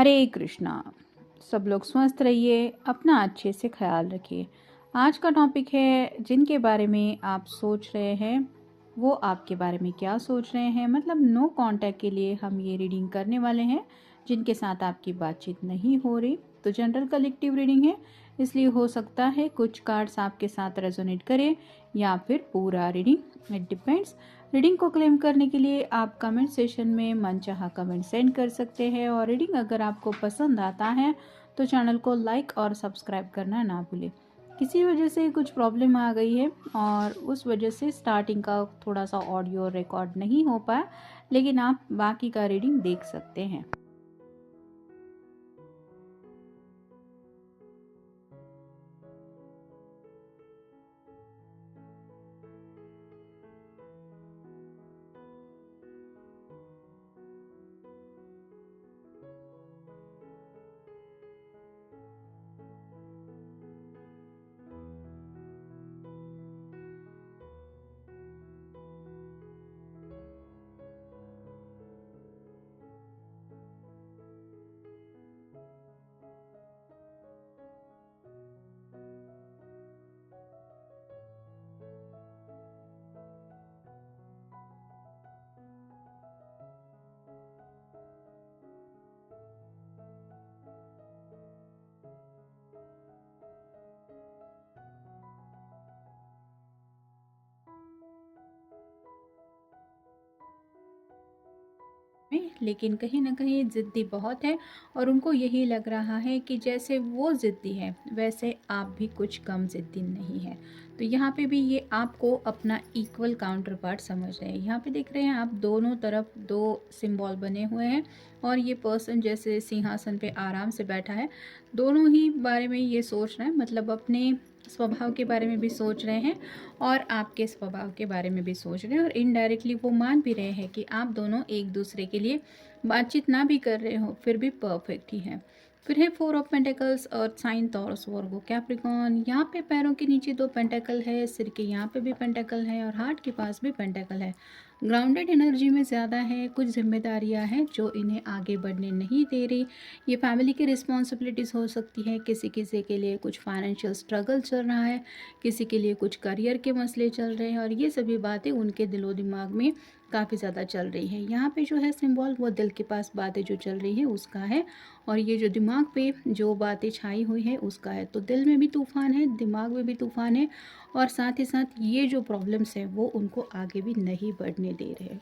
हरे कृष्णा। सब लोग स्वस्थ रहिए, अपना अच्छे से ख्याल रखिए। आज का टॉपिक है जिनके बारे में आप सोच रहे हैं वो आपके बारे में क्या सोच रहे हैं। मतलब नो कांटेक्ट के लिए हम ये रीडिंग करने वाले हैं जिनके साथ आपकी बातचीत नहीं हो रही। तो जनरल कलेक्टिव रीडिंग है, इसलिए हो सकता है कुछ कार्ड्स आपके साथ रेजोनेट करें या फिर पूरा रीडिंग, इट डिपेंड्स। रीडिंग को क्लेम करने के लिए आप कमेंट सेशन में मनचाहा कमेंट सेंड कर सकते हैं। और रीडिंग अगर आपको पसंद आता है तो चैनल को लाइक और सब्सक्राइब करना ना भूलें। किसी वजह से कुछ प्रॉब्लम आ गई है और उस वजह से स्टार्टिंग का थोड़ा सा ऑडियो रिकॉर्ड नहीं हो पाया, लेकिन आप बाकी का रीडिंग देख सकते हैं। लेकिन कहीं ना कहीं ज़िद्दी बहुत है और उनको यही लग रहा है कि जैसे वो ज़िद्दी है वैसे आप भी कुछ कम ज़िद्दी नहीं है। तो यहाँ पे भी ये आपको अपना इक्वल काउंटर पार्ट समझ रहे हैं। यहाँ पे देख रहे हैं आप दोनों तरफ दो सिंबल बने हुए हैं और ये पर्सन जैसे सिंहासन पे आराम से बैठा है। दोनों ही बारे में ये सोच रहे हैं, मतलब अपने स्वभाव के बारे में भी सोच रहे हैं और आपके स्वभाव के बारे में भी सोच रहे हैं। और इनडायरेक्टली वो मान भी रहे हैं कि आप दोनों एक दूसरे के लिए बातचीत ना भी कर रहे हो फिर भी परफेक्ट ही है। फिर है 4 ऑफ पेंटिकल्स और साइन टॉरस वर्गो कैप्रिकॉन। यहाँ पे पैरों के नीचे 2 पेंटिकल है, सिर के यहाँ पे भी पेंटिकल है और हार्ट के पास भी पेंटिकल है। ग्राउंडेड एनर्जी में ज़्यादा है, कुछ जिम्मेदारियाँ हैं जो इन्हें आगे बढ़ने नहीं दे रही। ये फैमिली की रिस्पॉन्सिबिलिटीज़ हो सकती है, किसी किसी के लिए कुछ फाइनेंशियल स्ट्रगल चल रहा है, किसी के लिए कुछ करियर के मसले चल रहे हैं और ये सभी बातें उनके दिलो दिमाग में काफ़ी ज़्यादा चल रही है। यहाँ पे जो है सिंबल वो दिल के पास बातें जो चल रही है उसका है और ये जो दिमाग पे जो बातें छाई हुई है उसका है। तो दिल में भी तूफ़ान है, दिमाग में भी तूफ़ान है और साथ ही साथ ये जो प्रॉब्लम्स हैं वो उनको आगे भी नहीं बढ़ने दे रहे।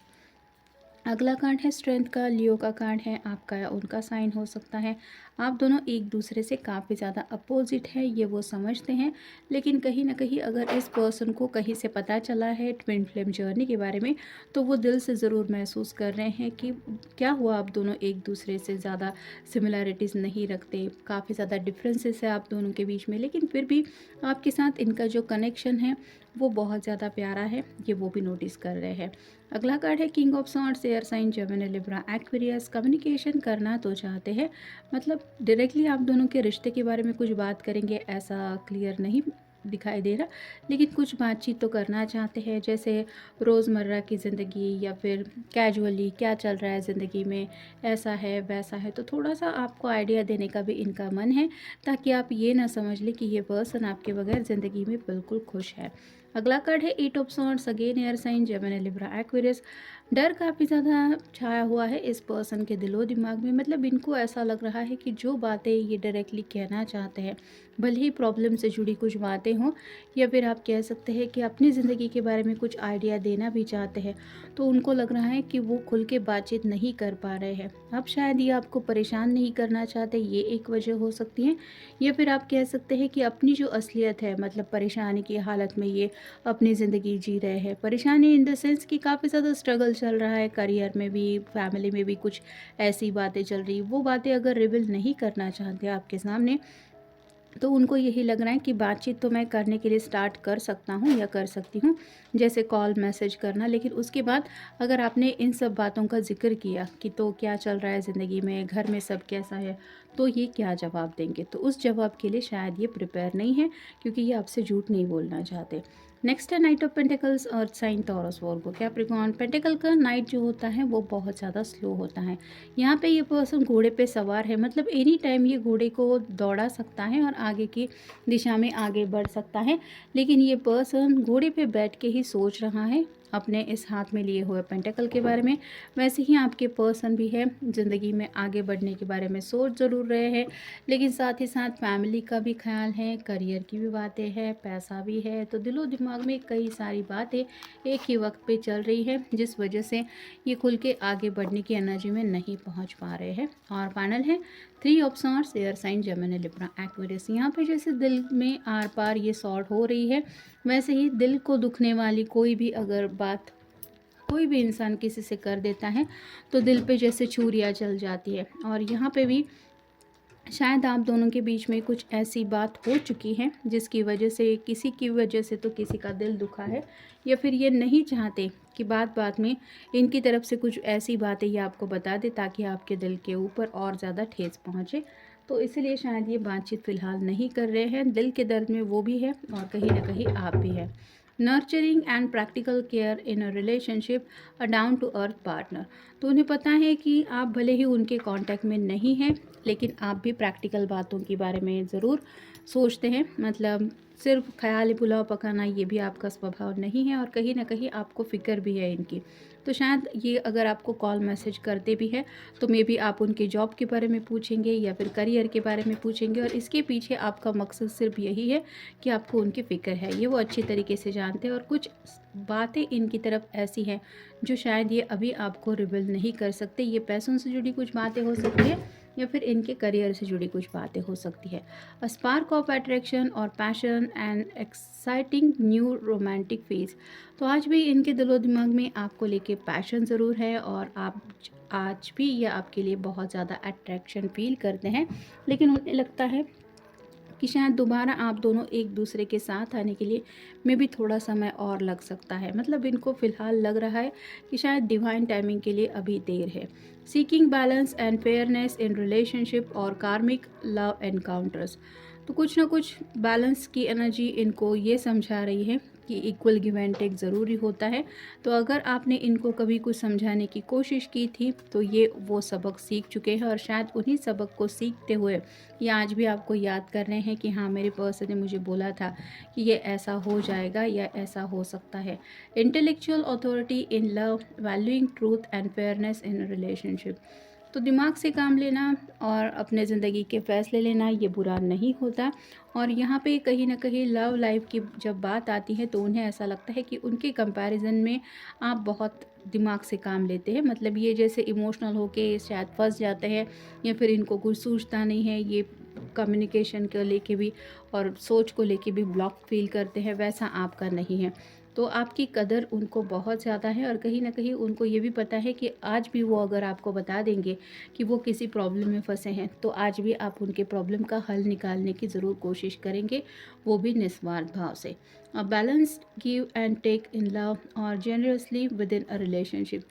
अगला कार्ड है स्ट्रेंथ का, लियो का कार्ड है, आपका या उनका साइन हो सकता है। आप दोनों एक दूसरे से काफ़ी ज़्यादा अपोजिट है, ये वो समझते हैं, लेकिन कहीं ना कहीं अगर इस पर्सन को कहीं से पता चला है ट्विन फ्लेम जर्नी के बारे में तो वो दिल से ज़रूर महसूस कर रहे हैं कि क्या हुआ आप दोनों एक दूसरे से ज़्यादा सिमिलैरिटीज़ नहीं रखते, काफ़ी ज़्यादा डिफरेंसेस है आप दोनों के बीच में, लेकिन फिर भी आपके साथ इनका जो कनेक्शन है वो बहुत ज़्यादा प्यारा है, ये वो भी नोटिस कर रहे हैं। अगला कार्ड है king of swords, air sign Gemini Libra Aquarius. Communication करना तो चाहते हैं, मतलब डायरेक्टली आप दोनों के रिश्ते के बारे में कुछ बात करेंगे ऐसा क्लियर नहीं दिखाई दे रहा, लेकिन कुछ बातचीत तो करना चाहते हैं, जैसे रोज़मर्रा की ज़िंदगी या फिर कैजुअली क्या चल रहा है ज़िंदगी में, ऐसा है वैसा है। तो थोड़ा सा आपको आइडिया देने का भी इनका मन है ताकि आप ये ना समझ लें कि ये पर्सन आपके बगैर ज़िंदगी में बिल्कुल खुश है। अगला कार्ड है 8 of swords, again air sign Gemini Libra Aquarius. डर काफ़ी ज़्यादा छाया हुआ है इस पर्सन के दिलो दिमाग में, मतलब इनको ऐसा लग रहा है कि जो बातें ये डायरेक्टली कहना चाहते हैं, भले ही प्रॉब्लम से जुड़ी कुछ बातें हों या फिर आप कह सकते हैं कि अपनी ज़िंदगी के बारे में कुछ आइडिया देना भी चाहते हैं, तो उनको लग रहा है कि वो खुल के बातचीत नहीं कर पा रहे हैं। अब शायद ये आपको परेशान नहीं करना चाहते, ये एक वजह हो सकती है, या फिर आप कह सकते हैं कि अपनी जो असलियत है, मतलब परेशानी की हालत में ये अपनी ज़िंदगी जी रहे हैं। परेशानी इन द सेंस कि काफ़ी ज़्यादा स्ट्रगल चल रहा है, करियर में भी, फैमिली में भी कुछ ऐसी बातें चल रही, वो बातें अगर रिवील नहीं करना चाहते आपके सामने तो उनको यही लग रहा है कि बातचीत तो मैं करने के लिए स्टार्ट कर सकता हूँ या कर सकती हूँ, जैसे कॉल मैसेज करना, लेकिन उसके बाद अगर आपने इन सब बातों का जिक्र किया कि तो क्या चल रहा है ज़िंदगी में, घर में सब कैसा है, तो ये क्या जवाब देंगे। तो उस जवाब के लिए शायद ये प्रिपेयर नहीं है, क्योंकि ये आपसे झूठ नहीं बोलना चाहते। नेक्स्ट है नाइट ऑफ पेंटिकल्स और sign Taurus Virgo Capricorn. Pentacle का नाइट जो होता है वो बहुत ज़्यादा स्लो होता है। यहाँ पे ये पर्सन घोड़े पे सवार है, मतलब एनी टाइम ये घोड़े को दौड़ा सकता है और आगे की दिशा में आगे बढ़ सकता है। लेकिन ये पर्सन घोड़े पे बैठ के ही सोच रहा है अपने इस हाथ में लिए हुए पेंटिकल के बारे में। वैसे ही आपके पर्सन भी है, ज़िंदगी में आगे बढ़ने के बारे में सोच ज़रूर रहे हैं, लेकिन साथ ही साथ फैमिली का भी ख्याल है, करियर की भी बातें हैं, पैसा भी है। तो दिलो दिमाग में कई सारी बातें एक ही वक्त पे चल रही है, जिस वजह से ये खुल के आगे बढ़ने की एनर्जी में नहीं पहुंच पा रहे हैं। और फाइनल है 3 of swords, air sign, Gemini, Libra, Aquarius. यहाँ पे जैसे दिल में आर पार ये सॉर्ट हो रही है, वैसे ही दिल को दुखने वाली कोई भी अगर बात कोई भी इंसान किसी से कर देता है तो दिल पे जैसे छुरियाँ चल जाती है। और यहाँ पे भी शायद आप दोनों के बीच में कुछ ऐसी बात हो चुकी है जिसकी वजह से किसी की वजह से तो किसी का दिल दुखा है, या फिर ये नहीं चाहते कि बात बात में इनकी तरफ से कुछ ऐसी बातें ये आपको बता दे ताकि आपके दिल के ऊपर और ज़्यादा ठेस पहुँचे। तो इसलिए शायद ये बातचीत फ़िलहाल नहीं कर रहे हैं। दिल के दर्द में वो भी है और कहीं ना कहीं आप भी है। Nurturing and practical care in a relationship, a down to earth partner. तो उन्हें पता है कि आप भले ही उनके कांटेक्ट में नहीं हैं, लेकिन आप भी प्रैक्टिकल बातों के बारे में ज़रूर सोचते हैं। मतलब सिर्फ ख्याली पुलाव पकाना ये भी आपका स्वभाव नहीं है और कहीं ना कहीं आपको फ़िक्र भी है इनकी। तो शायद ये अगर आपको कॉल मैसेज करते भी है तो मे बी आप उनके जॉब के बारे में पूछेंगे या फिर करियर के बारे में पूछेंगे, और इसके पीछे आपका मकसद सिर्फ यही है कि आपको उनकी फ़िक्र है। ये वो अच्छी तरीके से जानते हैं और कुछ बातें इनकी तरफ ऐसी हैं जो शायद ये अभी आपको रिवील नहीं कर सकते। ये पैसों से जुड़ी कुछ बातें हो सकती है या फिर इनके करियर से जुड़ी कुछ बातें हो सकती है। अ स्पार्क ऑफ अट्रैक्शन और passion and exciting new romantic phase. तो आज भी इनके दिलो दिमाग में आपको लेके पैशन ज़रूर है और आप आज भी ये आपके लिए बहुत ज़्यादा अट्रैक्शन फील करते हैं, लेकिन उन्हें लगता है कि शायद दोबारा आप दोनों एक दूसरे के साथ आने के लिए में भी थोड़ा समय और लग सकता है। मतलब इनको फ़िलहाल लग रहा है कि शायद डिवाइन टाइमिंग के लिए अभी देर है। Seeking balance and fairness in relationship और कार्मिक लव एनकाउंटर्स। तो कुछ ना कुछ बैलेंस की एनर्जी इनको ये समझा रही है कि इक्वल गिव एंड टेक ज़रूरी होता है। तो अगर आपने इनको कभी कुछ समझाने की कोशिश की थी तो ये वो सबक सीख चुके हैं और शायद उन्हीं सबक को सीखते हुए ये आज भी आपको याद कर रहे हैं कि हाँ, मेरे पर्सन ने मुझे बोला था कि ये ऐसा हो जाएगा या ऐसा हो सकता है। Intellectual authority in love, valuing truth and fairness in relationship. तो दिमाग से काम लेना और अपने ज़िंदगी के फ़ैसले लेना ये बुरा नहीं होता। और यहाँ पे कहीं ना कहीं लव लाइफ की जब बात आती है तो उन्हें ऐसा लगता है कि उनके कंपैरिजन में आप बहुत दिमाग से काम लेते हैं। मतलब ये जैसे इमोशनल होके शायद फंस जाते हैं या फिर इनको कुछ सूझता नहीं है, ये कम्युनिकेशन को लेके भी और सोच को लेके भी ब्लॉक फील करते हैं, वैसा आपका नहीं है। तो आपकी कदर उनको बहुत ज़्यादा है और कहीं ना कहीं उनको ये भी पता है कि आज भी वो अगर आपको बता देंगे कि वो किसी प्रॉब्लम में फंसे हैं तो आज भी आप उनके प्रॉब्लम का हल निकालने की ज़रूर कोशिश करेंगे, वो भी निस्वार्थ भाव से। Balanced give and take in love और generously with in a relationship.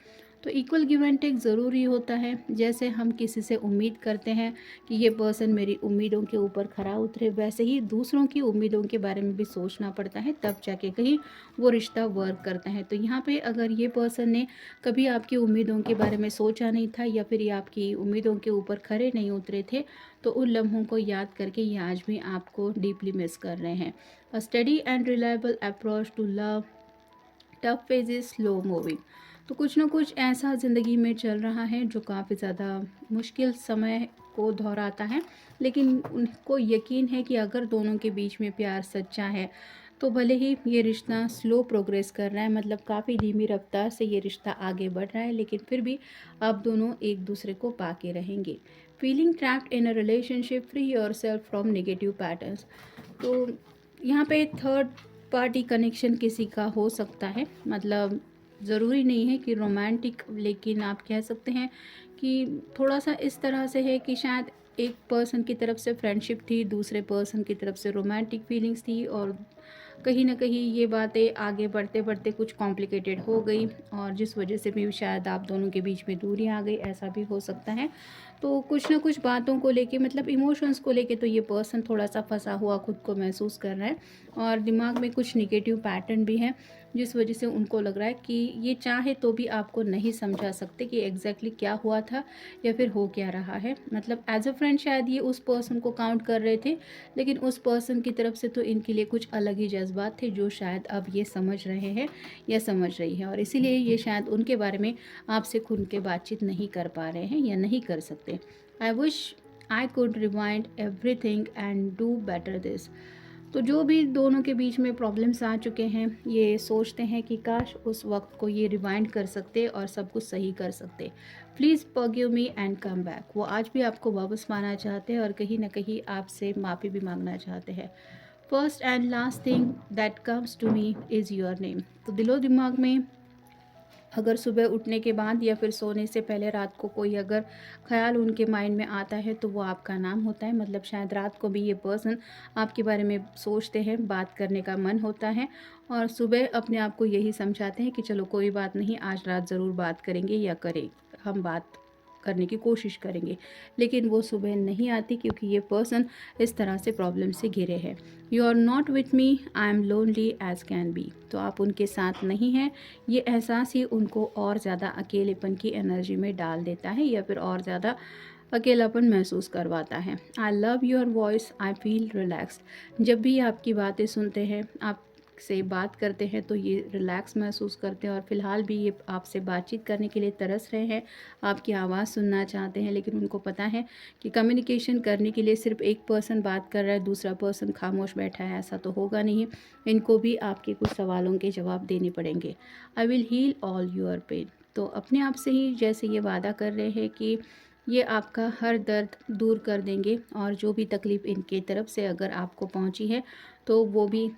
तो इक्वल गिव एंड टेक ज़रूरी होता है। जैसे हम किसी से उम्मीद करते हैं कि ये पर्सन मेरी उम्मीदों के ऊपर खरा उतरे, वैसे ही दूसरों की उम्मीदों के बारे में भी सोचना पड़ता है, तब जाके कहीं वो रिश्ता वर्क करता है। तो यहाँ पे अगर ये पर्सन ने कभी आपकी उम्मीदों के बारे में सोचा नहीं था या फिर ये आपकी उम्मीदों के ऊपर खरे नहीं उतरे थे, तो उन लम्हों को याद करके ये आज भी आपको डीपली मिस कर रहे हैं। A study and reliable approach to love, tough phase is slow moving. तो कुछ ना कुछ ऐसा ज़िंदगी में चल रहा है जो काफ़ी ज़्यादा मुश्किल समय को दोहराता है, लेकिन उनको यकीन है कि अगर दोनों के बीच में प्यार सच्चा है तो भले ही ये रिश्ता स्लो प्रोग्रेस कर रहा है, मतलब काफ़ी धीमी रफ्तार से ये रिश्ता आगे बढ़ रहा है, लेकिन फिर भी आप दोनों एक दूसरे को पाके रहेंगे। Feeling trapped in a relationship, free your self from negative patterns. तो यहाँ पे थर्ड पार्टी कनेक्शन किसी का हो सकता है, मतलब ज़रूरी नहीं है कि रोमांटिक, लेकिन आप कह सकते हैं कि थोड़ा सा इस तरह से है कि शायद एक पर्सन की तरफ से फ्रेंडशिप थी, दूसरे पर्सन की तरफ से रोमांटिक फीलिंग्स थी और कहीं न कहीं ये बातें आगे बढ़ते-बढ़ते कुछ कॉम्प्लिकेटेड हो गई और जिस वजह से भी शायद आप दोनों के बीच में दूरी आ गई, ऐसा भी हो सकता है। तो कुछ ना कुछ बातों को लेके मतलब इमोशंस को लेके तो ये पर्सन थोड़ा-सा फँसा हुआ खुद को महसूस कर रहा है और दिमाग में कुछ नेगेटिव पैटर्न भी है, जिस वजह से उनको लग रहा है कि ये चाहे तो भी आपको नहीं समझा सकते कि एग्ज़ैक्टली क्या हुआ था या फिर हो क्या रहा है। मतलब एज़ अ फ्रेंड शायद ये उस पर्सन को काउंट कर रहे थे, लेकिन उस पर्सन की तरफ से तो इनके लिए कुछ अलग ही जज़्बात थे जो शायद अब ये समझ रहे हैं या समझ रही है, और इसीलिए ये शायद उनके बारे में आपसे खुल के बातचीत नहीं कर पा रहे हैं या नहीं कर सकते। I wish I could rewind everything and do better this. तो जो भी दोनों के बीच में प्रॉब्लम्स आ चुके हैं, ये सोचते हैं कि काश उस वक्त को ये रिवाइंड कर सकते और सब कुछ सही कर सकते। Please forgive me and come back. वो आज भी आपको वापस पाना चाहते हैं और कहीं ना कहीं आपसे माफ़ी भी मांगना चाहते हैं। First and last thing that comes to me is your name. तो दिलो दिमाग में अगर सुबह उठने के बाद या फिर सोने से पहले रात को कोई अगर ख़्याल उनके माइंड में आता है तो वो आपका नाम होता है। मतलब शायद रात को भी ये पर्सन आपके बारे में सोचते हैं, बात करने का मन होता है और सुबह अपने आप को यही समझाते हैं कि चलो कोई बात नहीं, आज रात ज़रूर बात करेंगे या करें, हम बात करने की कोशिश करेंगे। लेकिन वो सुबह नहीं आती क्योंकि ये पर्सन इस तरह से प्रॉब्लम से घिरे हैं। You are not with me, I am lonely as can be. तो आप उनके साथ नहीं हैं, ये एहसास ही उनको और ज़्यादा अकेलेपन की एनर्जी में डाल देता है या फिर और ज़्यादा अकेलापन महसूस करवाता है। I love your voice, I feel relaxed. जब भी आपकी बातें सुनते हैं, आप से बात करते हैं तो ये रिलैक्स महसूस करते हैं और फ़िलहाल भी ये आपसे बातचीत करने के लिए तरस रहे हैं, आपकी आवाज़ सुनना चाहते हैं। लेकिन उनको पता है कि कम्युनिकेशन करने के लिए सिर्फ एक पर्सन बात कर रहा है, दूसरा पर्सन खामोश बैठा है, ऐसा तो होगा नहीं। इनको भी आपके कुछ सवालों के जवाब देने पड़ेंगे। I will heal all your pain. तो अपने आप से ही जैसे ये वादा कर रहे हैं कि ये आपका हर दर्द दूर कर देंगे और जो भी तकलीफ़ इनके तरफ से अगर आपको पहुंची है तो वो भी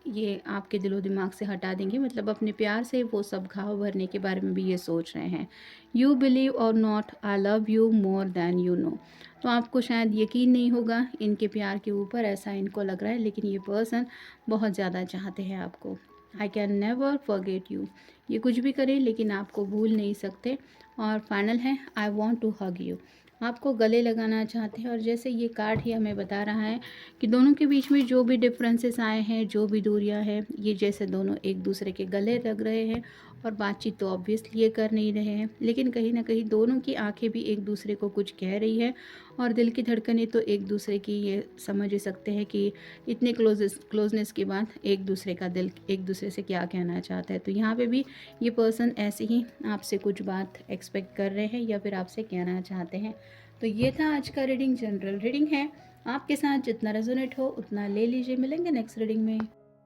ये आपके दिलो दिमाग से हटा देंगे। मतलब अपने प्यार से वो सब घाव भरने के बारे में भी ये सोच रहे हैं। यू बिलीव और not, I love you more than you know. तो आपको शायद यकीन नहीं होगा इनके प्यार के ऊपर, ऐसा इनको लग रहा है, लेकिन ये पर्सन बहुत ज़्यादा चाहते हैं आपको। I can never forget you. ये कुछ भी करें लेकिन आपको भूल नहीं सकते। और फाइनल है, I want to hug you. आपको गले लगाना चाहते हैं। और जैसे ये कार्ड ही हमें बता रहा है कि दोनों के बीच में जो भी डिफरेंसेस आए हैं, जो भी दूरियां हैं, ये जैसे दोनों एक दूसरे के गले लग रहे हैं और बातचीत तो ऑब्वियसली ये कर नहीं रहे हैं, लेकिन कहीं ना कहीं दोनों की आंखें भी एक दूसरे को कुछ कह रही है और दिल की धड़कनें तो एक दूसरे की ये समझ ही सकते हैं कि इतने क्लोजनेस के बाद एक दूसरे का दिल एक दूसरे से क्या कहना चाहता है। तो यहाँ पे भी ये पर्सन ऐसे ही आपसे कुछ बात एक्सपेक्ट कर रहे हैं या फिर आपसे कहना चाहते हैं। तो ये था आज का रीडिंग, जनरल रीडिंग है। आपके साथ जितना रेजोनेट हो उतना ले लीजिए। मिलेंगे नेक्स्ट रीडिंग में।